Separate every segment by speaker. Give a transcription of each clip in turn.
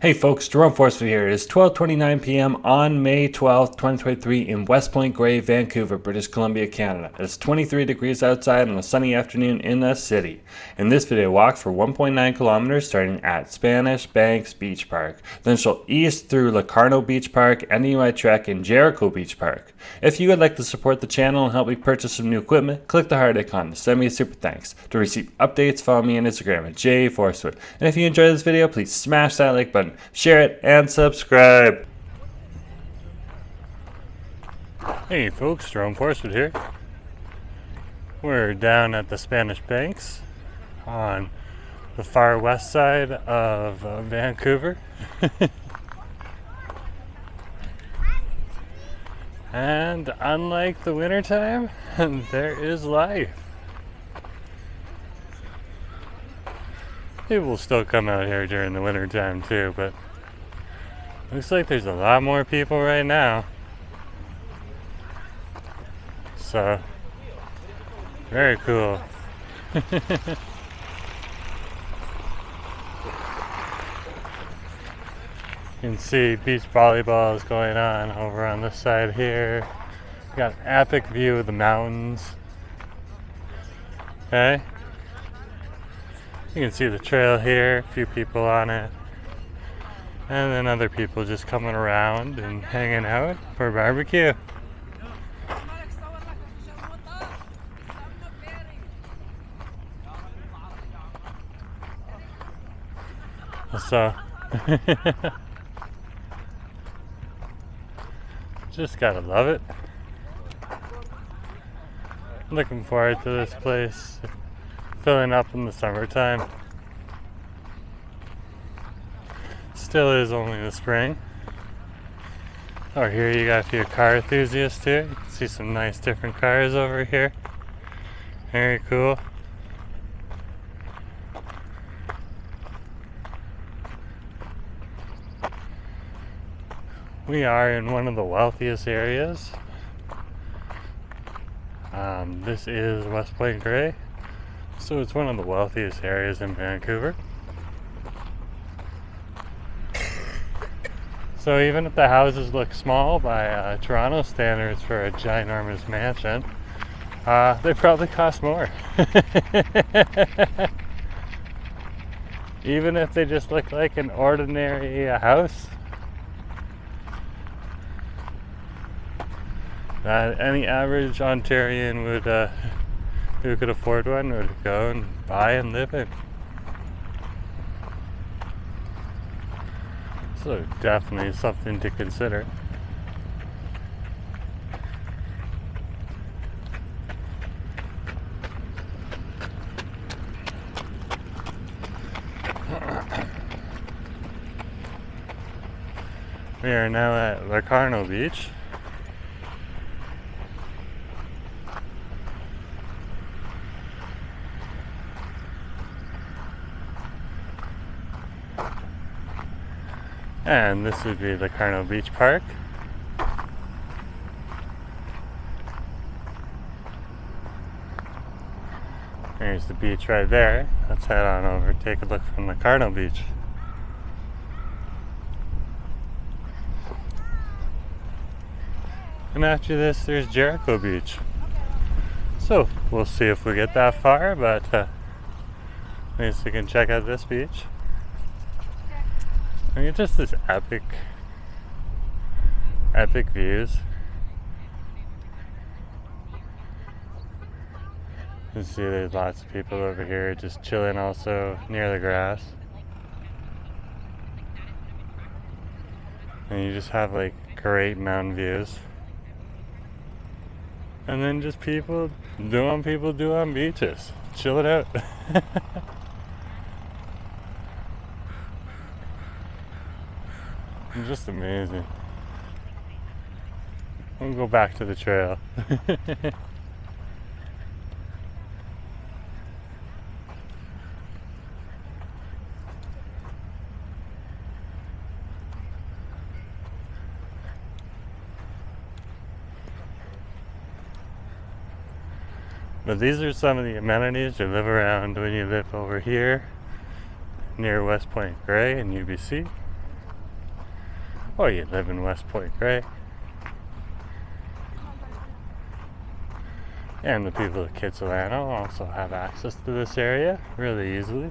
Speaker 1: Hey folks, Jerome Forestwood here. It is 12:29 p.m. on May 12th, 2023 in West Point Grey, Vancouver, British Columbia, Canada. It's 23 degrees outside on a sunny afternoon in the city. In this video, walk for 1.9 kilometers starting at Spanish Banks Beach Park. Then she'll east through Locarno Beach Park, ending my trek in Jericho Beach Park. If you would like to support the channel and help me purchase some new equipment, click the heart icon to send me a super thanks. To receive updates, follow me on Instagram at jforestwood. And if you enjoyed this video, please smash that like button, share it, and subscribe. Hey folks, Jerome Forestwood here. We're down at the Spanish Banks on the far west side of Vancouver. And unlike the wintertime, there is life. People will still come out here during the wintertime too, but looks like there's a lot more people right now. So, very cool. You can see beach volleyball is going on over on this side here. We got an epic view of the mountains. Okay. You can see the trail here, a few people on it. And then other people just coming around and hanging out for barbecue. So just gotta love it. Looking forward to this place filling up in the summertime. Still is only the spring. Over here you got a few car enthusiasts too. You can see some nice different cars over here. Very cool. We are in one of the wealthiest areas. This is West Point Grey, so it's one of the wealthiest areas in Vancouver. So even if the houses look small by Toronto standards for a ginormous mansion, they probably cost more. Even if they just look like an ordinary house. Any average Ontarian would, who could afford one, would go and buy and live in. So definitely something to consider. We are now at Locarno Beach. And this would be Locarno Beach Park. There's the beach right there. Let's head on over, take a look from Locarno Beach. And after this, there's Jericho Beach. So we'll see if we get that far, but at least we can check out this beach. I mean, just this epic views. You can see there's lots of people over here just chilling also near the grass. And you just have like great mountain views. And then just people do on beaches, chilling out. Just amazing. We'll go back to the trail. But these are some of the amenities you live around when you live over here near West Point Grey in UBC. or you live in West Point Grey. And the people of Kitsilano also have access to this area really easily.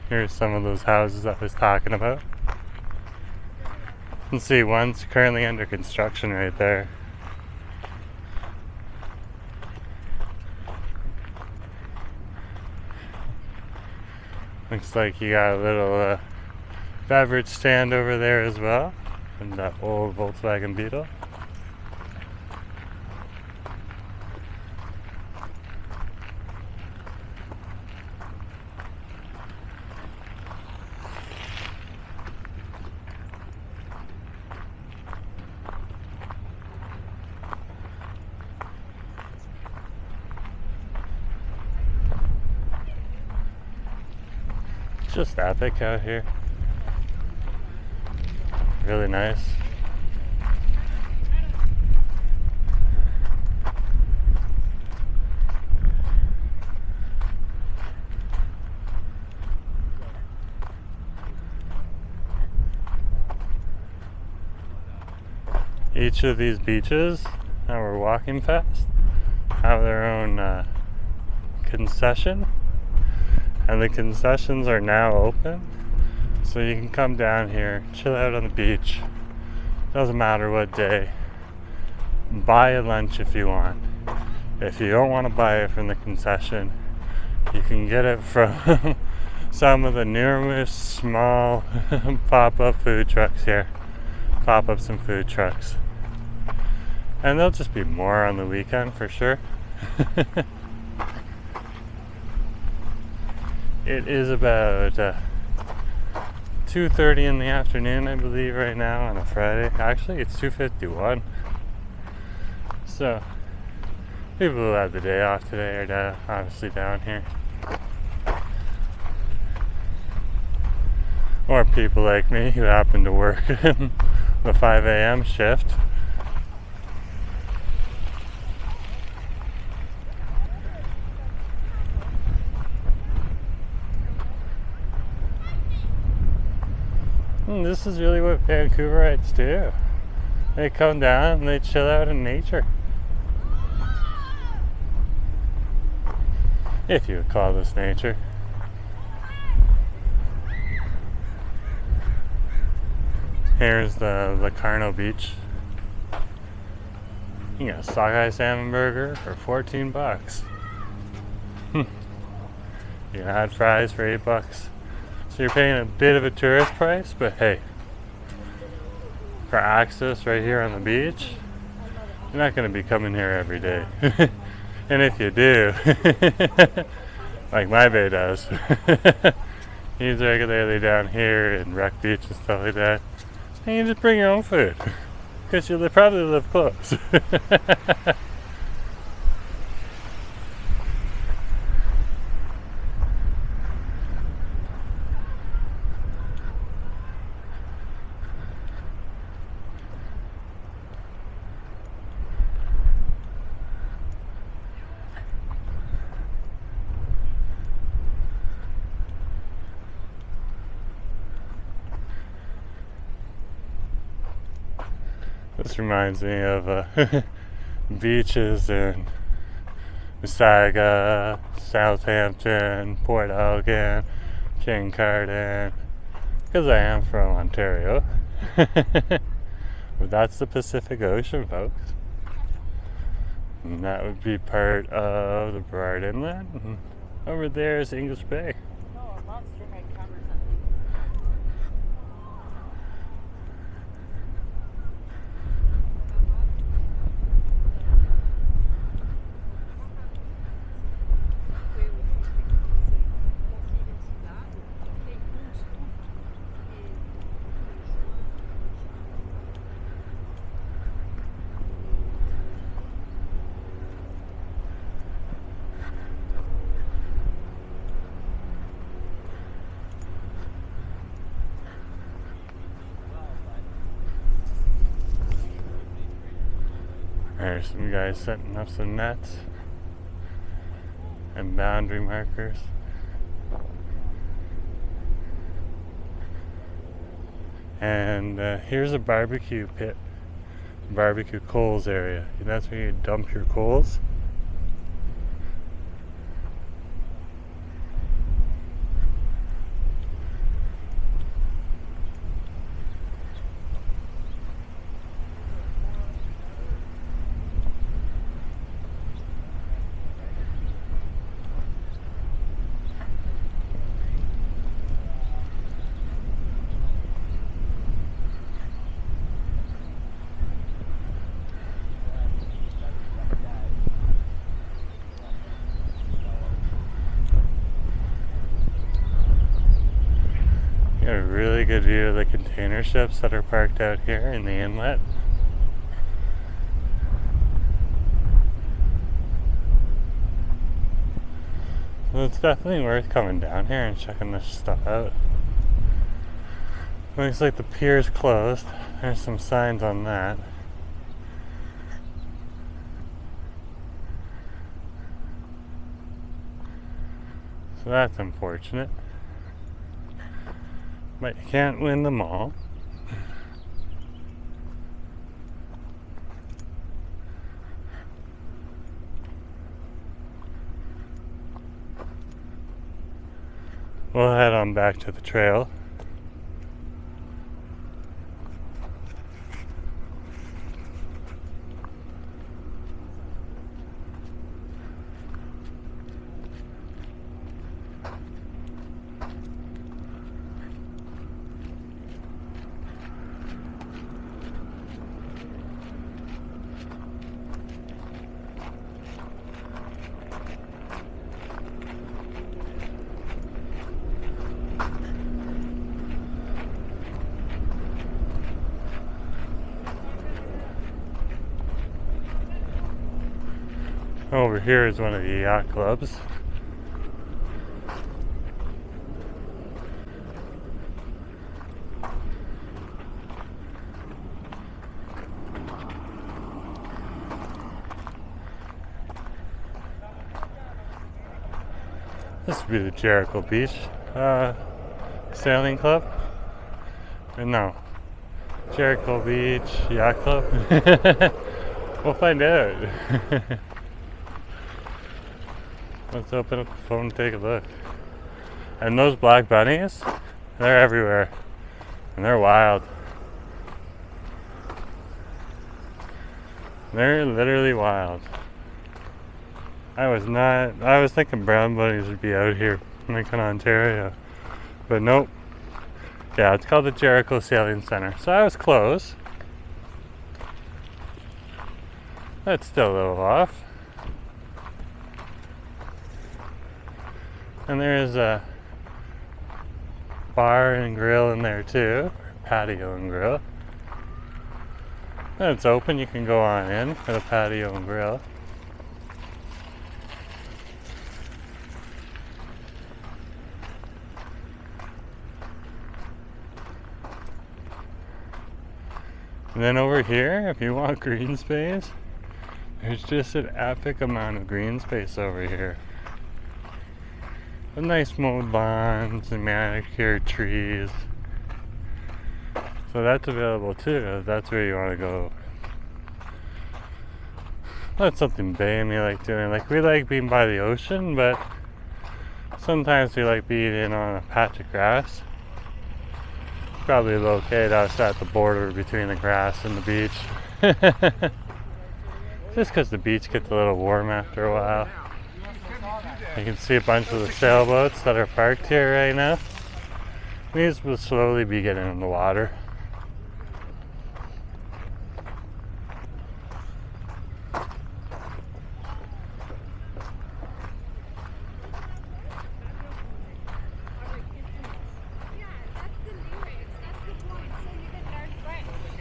Speaker 1: Here's some of those houses I was talking about. You can see one's currently under construction right there. Looks like you got a little beverage stand over there as well, and that old Volkswagen Beetle. Just epic out here. Really nice. Each of these beaches that we're walking past have their own concession. And the concessions are now open, so you can come down here, chill out on the beach, doesn't matter what day, buy a lunch if you want. If you don't want to buy it from the concession, you can get it from some of the numerous small pop-up food trucks here, pop-ups and food trucks. And there'll just be more on the weekend for sure. It is about 2:30 in the afternoon, I believe, right now on a Friday. Actually, it's 2:51. So, people who have the day off today are obviously down here. Or people like me who happen to work the 5 a.m. shift. And this is really what Vancouverites do. They come down and they chill out in nature. If you would call this nature. Here's the Locarno Beach. You get a sockeye salmon burger for $14. You can add fries for $8. So you're paying a bit of a tourist price, but hey, for access right here on the beach, you're not going to be coming here every day. And if you do, like my bay does, he's regularly down here in Wreck Beach and stuff like that, and you just bring your own food, because you probably live close. This reminds me of beaches in Mississauga, Southampton, Port Elgin, Kincardine, because I am from Ontario. But that's the Pacific Ocean, folks. And that would be part of the Burrard Inlet. And over there is English Bay. There's some guys setting up some nets and boundary markers. And here's a barbecue pit, barbecue coals area. That's where you dump your coals. You got a really good view of the container ships that are parked out here in the inlet. So it's definitely worth coming down here and checking this stuff out. Looks like the pier's closed. There's some signs on that. So that's unfortunate. But you can't win them all. We'll head on back to the trail. Over here is one of the yacht clubs. This would be the Jericho Beach Sailing Club. No, Jericho Beach Yacht Club. We'll find out. Let's open up the phone and take a look. And those black bunnies, they're everywhere. And they're wild. They're literally wild. I was thinking brown bunnies would be out here in Lincoln, Ontario. But nope. Yeah, it's called the Jericho Sailing Center. So I was close. That's still a little off. And there's a bar and grill in there too, patio and grill. And it's open, you can go on in for the patio and grill. And then over here, if you want green space, there's just an epic amount of green space over here. With nice mowed lawns and manicured trees. So that's available too, if that's where you want to go. That's something Bay and me like doing. Like, we like being by the ocean, but sometimes we like being in on a patch of grass. Probably located outside the border between the grass and the beach. Just because the beach gets a little warm after a while. You can see a bunch of the sailboats that are parked here right now. These will slowly be getting in the water.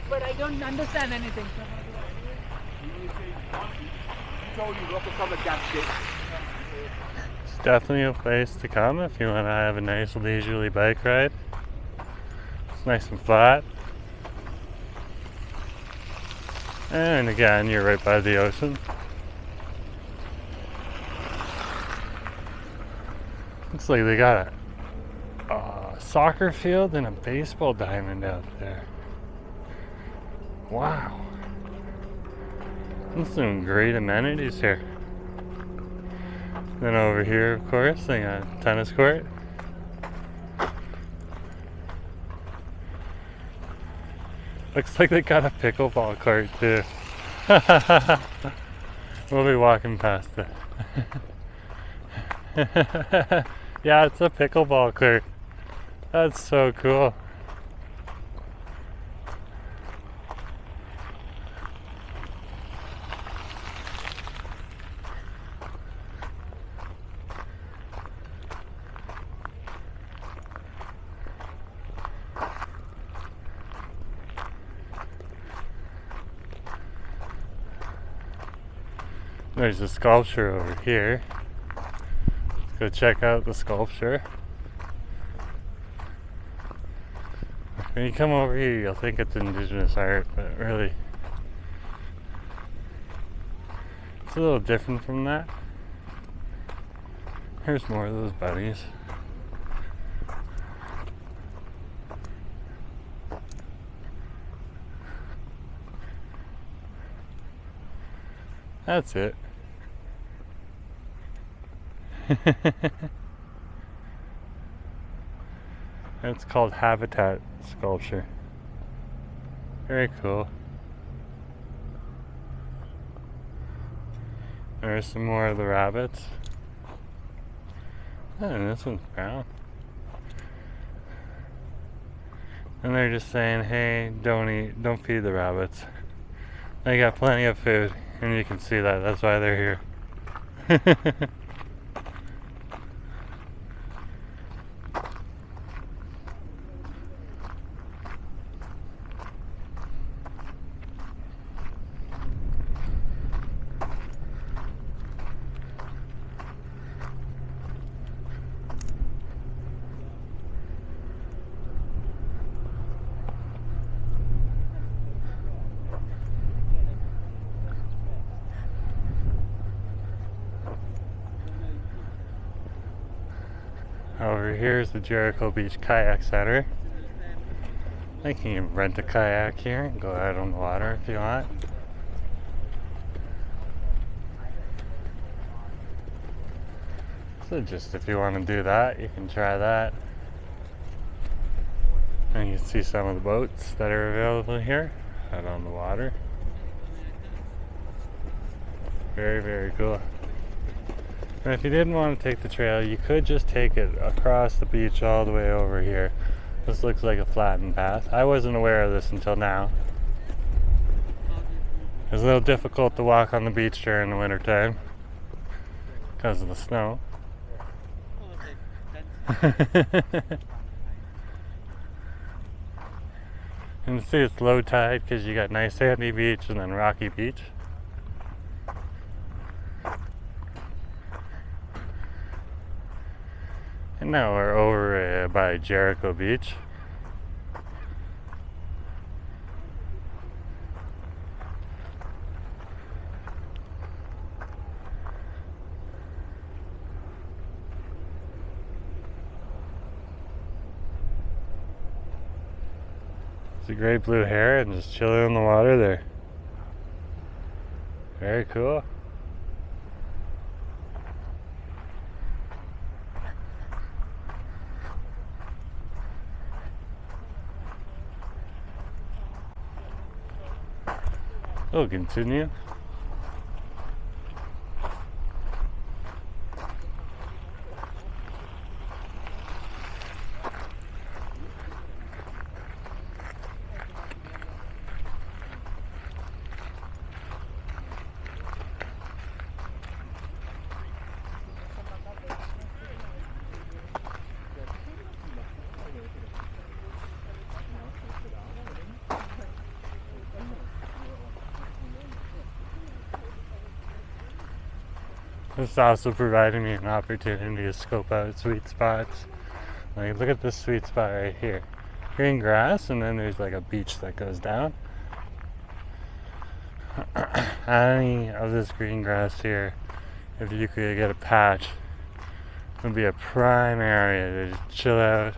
Speaker 2: But I don't understand anything.
Speaker 1: It's definitely a place to come if you want to have a nice leisurely bike ride. It's nice and flat. And again, you're right by the ocean. Looks like they got a soccer field and a baseball diamond out there. Wow. There's some great amenities here. Then over here, of course, they got a tennis court. Looks like they got a pickleball court too. We'll be walking past it. Yeah, it's a pickleball court. That's so cool. There's a sculpture over here. Let's go check out the sculpture. When you come over here, you'll think it's indigenous art, but really, it's a little different from that. Here's more of those buddies. That's it. It's called Habitat Sculpture. Very cool. There's some more of the rabbits. Oh, and this one's brown. And they're just saying, hey, don't feed the rabbits. They got plenty of food, and you can see that. That's why they're here. Over here is the Jericho Beach Kayak Center. I can even rent a kayak here and go out on the water if you want. So just if you want to do that, you can try that. And you can see some of the boats that are available here out on the water. Very, very cool. And if you didn't want to take the trail, you could just take it across the beach all the way over here. This looks like a flattened path. I wasn't aware of this until now. It's a little difficult to walk on the beach during the winter time because of the snow. And you see it's low tide because you got nice sandy beach and then rocky beach. And now we're over by Jericho Beach. It's a great blue heron just chilling in the water there. Very cool. We'll continue. This also provided me an opportunity to scope out sweet spots. Like, look at this sweet spot right here. Green grass, and then there's like a beach that goes down. any of this green grass here, if you could get a patch, would be a prime area to just chill out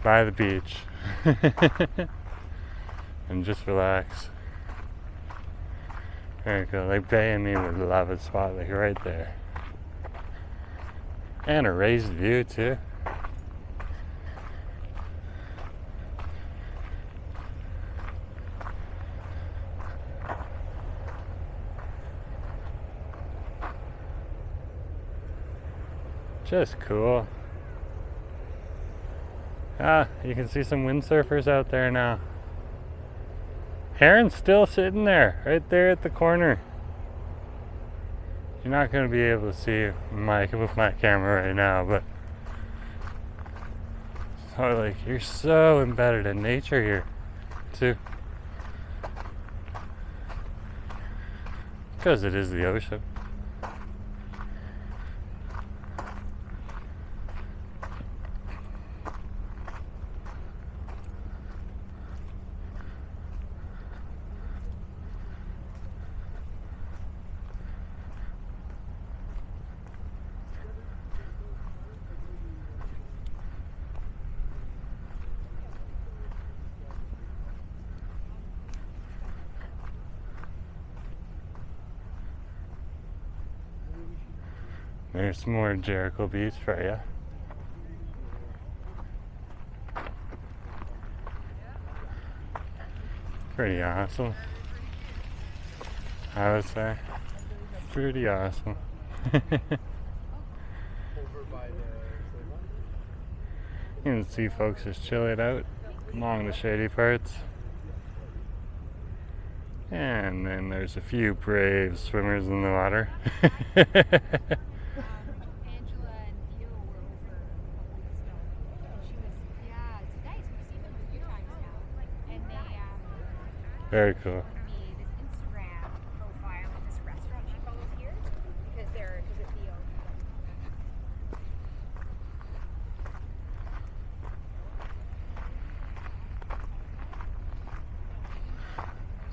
Speaker 1: by the beach and just relax. There you go, like Bay and me would love a spot like right there. And a raised view too. Just cool. You can see some windsurfers out there now. Heron's still sitting there, right there at the corner. You're not going to be able to see Mike with my camera right now, but so, like, you're so embedded in nature here, too. Because it is the ocean. There's some more Jericho Beach for you. Pretty awesome. I would say. Pretty awesome. You can see folks just chilling out along the shady parts. And then there's a few brave swimmers in the water. Very cool.
Speaker 3: This Instagram profile of this restaurant she follows here because it's the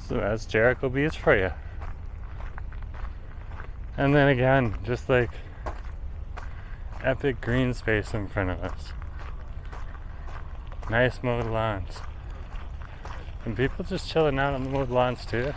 Speaker 1: So that's Jericho Beach for you. And then again, just like epic green space in front of us. Nice mowed lawns. And people just chilling out on the mowed lawns too.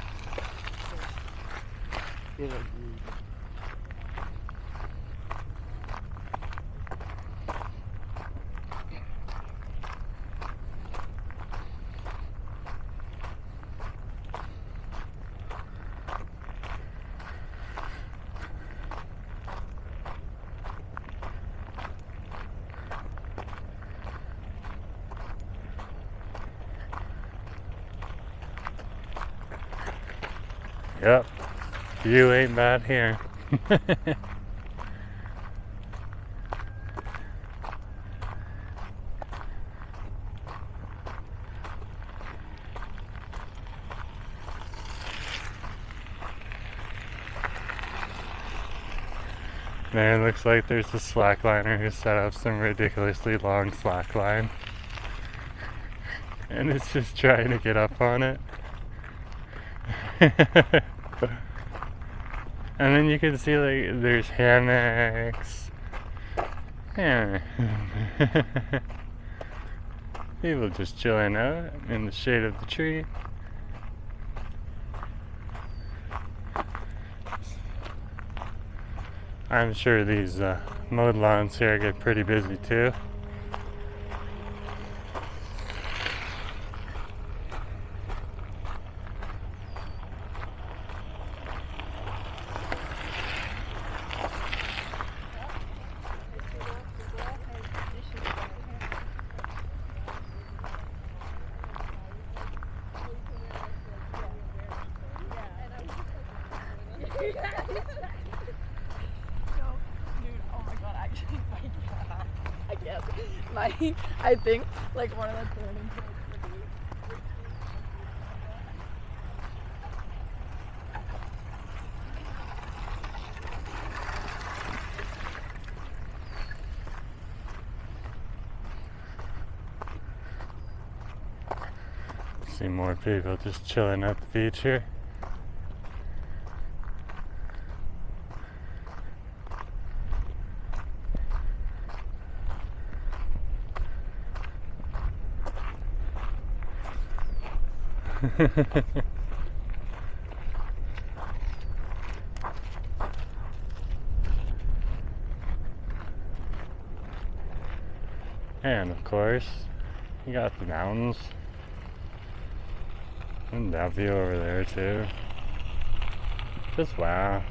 Speaker 1: Yep, view ain't bad here. There, it looks like there's a slackliner who set up some ridiculously long slack line. And it's just trying to get up on it. And then you can see like there's hammocks. Yeah. People just chilling out in the shade of the tree. I'm sure these mowed lawns here get pretty busy too.
Speaker 4: I think like one of the turning points for me.
Speaker 1: See more people just chilling at the beach here. And of course, you got the mountains. And that view over there too. Just wow.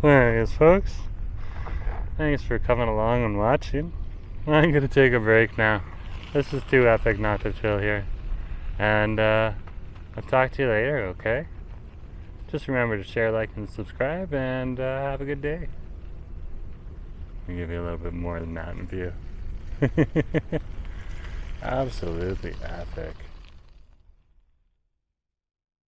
Speaker 1: Anyways, folks, thanks for coming along and watching. I'm gonna take a break now. This is too epic not to chill here. And I'll talk to you later, okay? Just remember to share, like, and subscribe, and have a good day. I'll give you a little bit more than that in view. Absolutely epic.